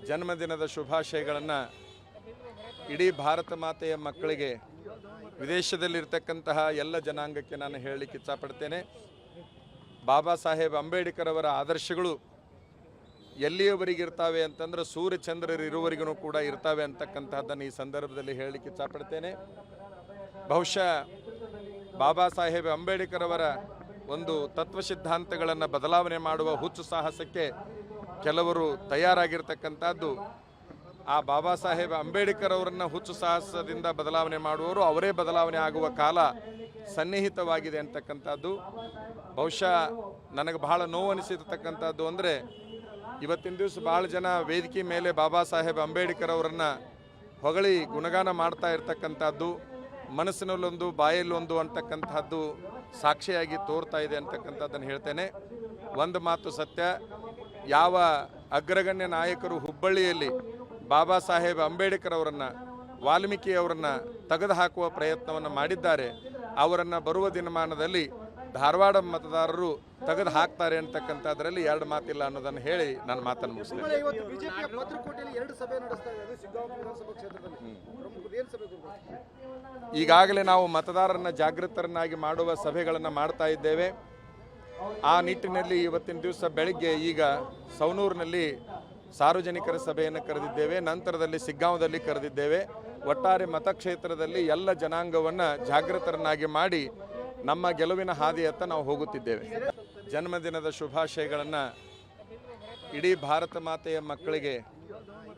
ಜನ್ಮದಿನದ ಶುಭಾಶಯಗಳನ್ನು ಇಡೀ ಭಾರತ ಮಾತೆಯ ಮಕ್ಕಳಿಗೆ ವಿದೇಶದಲ್ಲಿರ್ತಕ್ಕಂತಹ ಎಲ್ಲ ಜನಾಂಗಕ್ಕೆ ನಾನು ಹೇಳಲಿಕ್ಕೆ ಇಚ್ಛಪಡ್ತೇನೆ. ಬಾಬಾ ಸಾಹೇಬ್ ಅಂಬೇಡ್ಕರ್ ಅವರ ಆದರ್ಶಗಳು ಎಲ್ಲಿಯವರೆಗೆ ಇರ್ತಾವೆ ಅಂತಂದ್ರೆ ಸೂರ್ಯ ಚಂದ್ರರು ಇರುವವರೆಗೂ ಕೂಡ ಇರ್ತಾವೆ ಅಂತಕ್ಕಂಥದ್ದನ್ನು ಈ ಸಂದರ್ಭದಲ್ಲಿ ಹೇಳಲಿಕ್ಕೆ ಇಚ್ಛಪಡ್ತೇನೆ. ಬಹುಶಃ ಬಾಬಾ ಸಾಹೇಬ್ ಅಂಬೇಡ್ಕರ್ ಅವರ ಒಂದು ತತ್ವ ಸಿದ್ಧಾಂತಗಳನ್ನು ಬದಲಾವಣೆ ಮಾಡುವ ಹುಚ್ಚು ಸಾಹಸಕ್ಕೆ ಕೆಲವರು ತಯಾರಾಗಿರ್ತಕ್ಕಂಥದ್ದು. ಆ ಬಾಬಾ ಸಾಹೇಬ್ ಅಂಬೇಡ್ಕರ್ ಅವರನ್ನು ಹುಚ್ಚು ಸಾಹಸದಿಂದ ಬದಲಾವಣೆ ಮಾಡುವವರು ಅವರೇ ಬದಲಾವಣೆ ಆಗುವ ಕಾಲ ಸನ್ನಿಹಿತವಾಗಿದೆ ಅಂತಕ್ಕಂಥದ್ದು. ಬಹುಶಃ ನನಗೆ ಬಹಳ ನೋವು ಅನಿಸಿರ್ತಕ್ಕಂಥದ್ದು ಅಂದರೆ ಇವತ್ತಿನ ದಿವಸ ಭಾಳ ಜನ ವೇದಿಕೆ ಮೇಲೆ ಬಾಬಾ ಸಾಹೇಬ್ ಅಂಬೇಡ್ಕರ್ ಅವರನ್ನು ಹೊಗಳಿ ಗುಣಗಾನ ಮಾಡ್ತಾ ಇರ್ತಕ್ಕಂಥದ್ದು ಮನಸ್ಸಿನಲ್ಲೊಂದು ಬಾಯಲ್ಲೊಂದು ಅಂತಕ್ಕಂಥದ್ದು ಸಾಕ್ಷಿಯಾಗಿ ತೋರ್ತಾ ಇದೆ ಅಂತಕ್ಕಂಥದ್ದನ್ನು ಹೇಳ್ತೇನೆ. ಒಂದು ಮಾತು ಸತ್ಯ, ಯಾವ ಅಗ್ರಗಣ್ಯ ನಾಯಕರು ಹುಬ್ಬಳ್ಳಿಯಲ್ಲಿ ಬಾಬಾ ಸಾಹೇಬ್ ಅಂಬೇಡ್ಕರ್ ಅವರನ್ನು ವಾಲ್ಮೀಕಿ ಅವರನ್ನು ತೆಗೆದುಹಾಕುವ ಪ್ರಯತ್ನವನ್ನು ಮಾಡಿದ್ದಾರೆ, ಅವರನ್ನು ಬರುವ ದಿನಮಾನದಲ್ಲಿ ಧಾರವಾಡ ಮತದಾರರು ತೆಗೆದು ಹಾಕ್ತಾರೆ ಅಂತಕ್ಕಂಥದ್ರಲ್ಲಿ ಎರಡು ಮಾತಿಲ್ಲ ಅನ್ನೋದನ್ನು ಹೇಳಿ ನಾನು ಮಾತನ್ನು ಮುಗಿಸ್ತೇನೆ. ಈಗಾಗಲೇ ನಾವು ಮತದಾರರನ್ನ ಜಾಗೃತರನ್ನಾಗಿ ಮಾಡುವ ಸಭೆಗಳನ್ನು ಮಾಡ್ತಾ ಇದ್ದೇವೆ. ಆ ನಿಟ್ಟಿನಲ್ಲಿ ಇವತ್ತಿನ ದಿವಸ ಬೆಳಗ್ಗೆ ಈಗ ಸವಣೂರಿನಲ್ಲಿ ಸಾರ್ವಜನಿಕರ ಸಭೆಯನ್ನು ಕರೆದಿದ್ದೇವೆ, ನಂತರದಲ್ಲಿ ಸಿಗ್ಗಾಂವದಲ್ಲಿ ಕರೆದಿದ್ದೇವೆ. ಒಟ್ಟಾರೆ ಮತಕ್ಷೇತ್ರದಲ್ಲಿ ಎಲ್ಲ ಜನಾಂಗವನ್ನು ಜಾಗೃತರನ್ನಾಗಿ ಮಾಡಿ ನಮ್ಮ ಗೆಲುವಿನ ಹಾದಿಯತ್ತ ನಾವು ಹೋಗುತ್ತಿದ್ದೇವೆ. ಜನ್ಮದಿನದ ಶುಭಾಶಯಗಳನ್ನು ಇಡೀ ಭಾರತ ಮಾತೆಯ ಮಕ್ಕಳಿಗೆ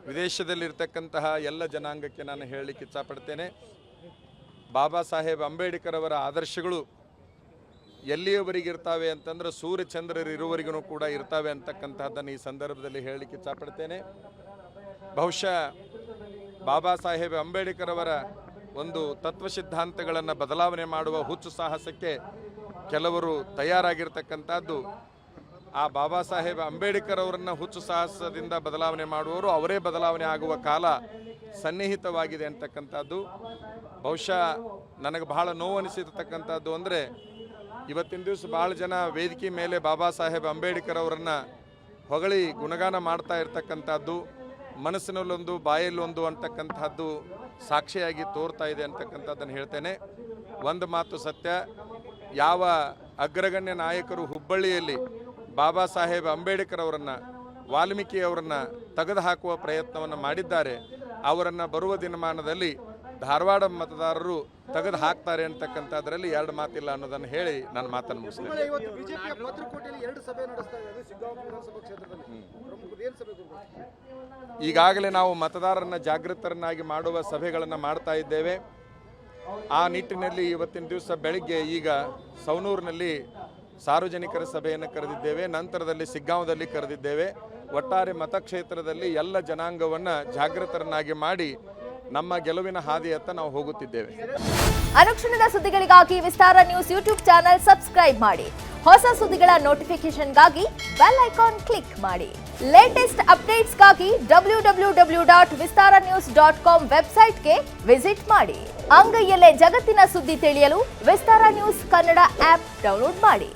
ವಿದೇಶದಲ್ಲಿರ್ತಕ್ಕಂತಹ ಎಲ್ಲ ಜನಾಂಗಕ್ಕೆ ನಾನು ಹೇಳಲಿಕ್ಕೆ ಇಚ್ಛಪಡ್ತೇನೆ. ಬಾಬಾ ಸಾಹೇಬ್ ಅಂಬೇಡ್ಕರ್ ಅವರ ಆದರ್ಶಗಳು ಎಲ್ಲಿಯವರೆಗೆ ಇರ್ತಾವೆ ಅಂತಂದ್ರೆ ಸೂರ್ಯ ಚಂದ್ರರು ಇರುವವರೆಗೂ ಕೂಡ ಇರ್ತಾವೆ ಅಂತಕ್ಕಂಥದ್ದನ್ನು ಈ ಸಂದರ್ಭದಲ್ಲಿ ಹೇಳಲಿಕ್ಕೆ ಇಚ್ಛಪಡ್ತೇನೆ. ಬಹುಶಃ ಬಾಬಾ ಸಾಹೇಬ್ ಅಂಬೇಡ್ಕರ್ ಅವರ ಒಂದು ತತ್ವ ಸಿದ್ಧಾಂತಗಳನ್ನು ಬದಲಾವಣೆ ಮಾಡುವ ಹುಚ್ಚು ಸಾಹಸಕ್ಕೆ ಕೆಲವರು ತಯಾರಾಗಿರ್ತಕ್ಕಂಥದ್ದು. ಆ ಬಾಬಾ ಸಾಹೇಬ್ ಅಂಬೇಡ್ಕರ್ ಅವರನ್ನು ಹುಚ್ಚು ಸಾಹಸದಿಂದ ಬದಲಾವಣೆ ಮಾಡುವವರು ಅವರೇ ಬದಲಾವಣೆ ಆಗುವ ಕಾಲ ಸನ್ನಿಹಿತವಾಗಿದೆ ಅಂತಕ್ಕಂಥದ್ದು. ಬಹುಶಃ ನನಗೆ ಬಹಳ ನೋವು ಅನಿಸಿರ್ತಕ್ಕಂಥದ್ದು ಅಂದರೆ ಇವತ್ತಿನ ದಿವಸ ಭಾಳ ಜನ ವೇದಿಕೆ ಮೇಲೆ ಬಾಬಾ ಸಾಹೇಬ್ ಅಂಬೇಡ್ಕರ್ ಅವರನ್ನು ಹೊಗಳಿ ಗುಣಗಾನ ಮಾಡ್ತಾ ಇರ್ತಕ್ಕಂಥದ್ದು ಮನಸ್ಸಿನಲ್ಲೊಂದು ಬಾಯಲ್ಲೊಂದು ಅಂತಕ್ಕಂಥದ್ದು ಸಾಕ್ಷಿಯಾಗಿ ತೋರ್ತಾ ಇದೆ ಅಂತಕ್ಕಂಥದ್ದನ್ನು ಹೇಳ್ತೇನೆ. ಒಂದು ಮಾತು ಸತ್ಯ, ಯಾವ ಅಗ್ರಗಣ್ಯ ನಾಯಕರು ಹುಬ್ಬಳ್ಳಿಯಲ್ಲಿ ಬಾಬಾ ಸಾಹೇಬ್ ಅಂಬೇಡ್ಕರ್ ಅವರನ್ನು ವಾಲ್ಮೀಕಿ ಅವರನ್ನು ತೆಗೆದುಹಾಕುವ ಪ್ರಯತ್ನವನ್ನು ಮಾಡಿದ್ದಾರೆ, ಅವರನ್ನು ಬರುವ ದಿನಮಾನದಲ್ಲಿ ಧಾರವಾಡ ಮತದಾರರು ತೆಗೆದು ಹಾಕ್ತಾರೆ ಅಂತಕ್ಕಂಥದ್ರಲ್ಲಿ ಎರಡು ಮಾತಿಲ್ಲ ಅನ್ನೋದನ್ನು ಹೇಳಿ ನಾನು ಮಾತನ್ನು ಮುಗಿಸ್ತೇನೆ. ಈಗಾಗಲೇ ನಾವು ಮತದಾರರನ್ನ ಜಾಗೃತರನ್ನಾಗಿ ಮಾಡುವ ಸಭೆಗಳನ್ನು ಮಾಡ್ತಾ ಇದ್ದೇವೆ. ಆ ನಿಟ್ಟಿನಲ್ಲಿ ಇವತ್ತಿನ ದಿವಸ ಬೆಳಗ್ಗೆ ಈಗ ಸವಣೂರಿನಲ್ಲಿ ಸಾರ್ವಜನಿಕರ ಸಭೆಯನ್ನು ಕರೆದಿದ್ದೇವೆ, ನಂತರದಲ್ಲಿ ಸಿಗ್ಗಾಂವದಲ್ಲಿ ಕರೆದಿದ್ದೇವೆ. ಒಟ್ಟಾರೆ ಮತಕ್ಷೇತ್ರದಲ್ಲಿ ಎಲ್ಲ ಜನಾಂಗವನ್ನು ಜಾಗೃತರನ್ನಾಗಿ ಮಾಡಿ ನಮ್ಮ ಗೆಲುವಿನ ಹಾದಿಯತ್ತ ನಾವು ಹೋಗುತ್ತಿದ್ದೇವೆ. ಅನುಕ್ಷಣದ ಸುದ್ದಿಗಳಿಗಾಗಿ ವಿಸ್ತಾರ ನ್ಯೂಸ್ ಯೂಟ್ಯೂಬ್ ಚಾನೆಲ್ ಸಬ್ಸ್ಕ್ರೈಬ್ ಮಾಡಿ. ಹೊಸ ಸುದ್ದಿಗಳ ನೋಟಿಫಿಕೇಶನ್ಗಾಗಿ ಬೆಲ್ ಐಕಾನ್ ಕ್ಲಿಕ್ ಮಾಡಿ. ಲೇಟೆಸ್ಟ್ ಅಪ್ಡೇಟ್ಸ್ಗಾಗಿ www.vistaranews.com ವೆಬ್ಸೈಟ್ಗೆ ವಿಸಿಟ್ ಮಾಡಿ. ಅಂಗೈಯಲ್ಲೇ ಜಗತ್ತಿನ ಸುದ್ದಿ ತಿಳಿಯಲು ವಿಸ್ತಾರ ನ್ಯೂಸ್ ಕನ್ನಡ ಆಪ್ ಡೌನ್ಲೋಡ್ ಮಾಡಿ.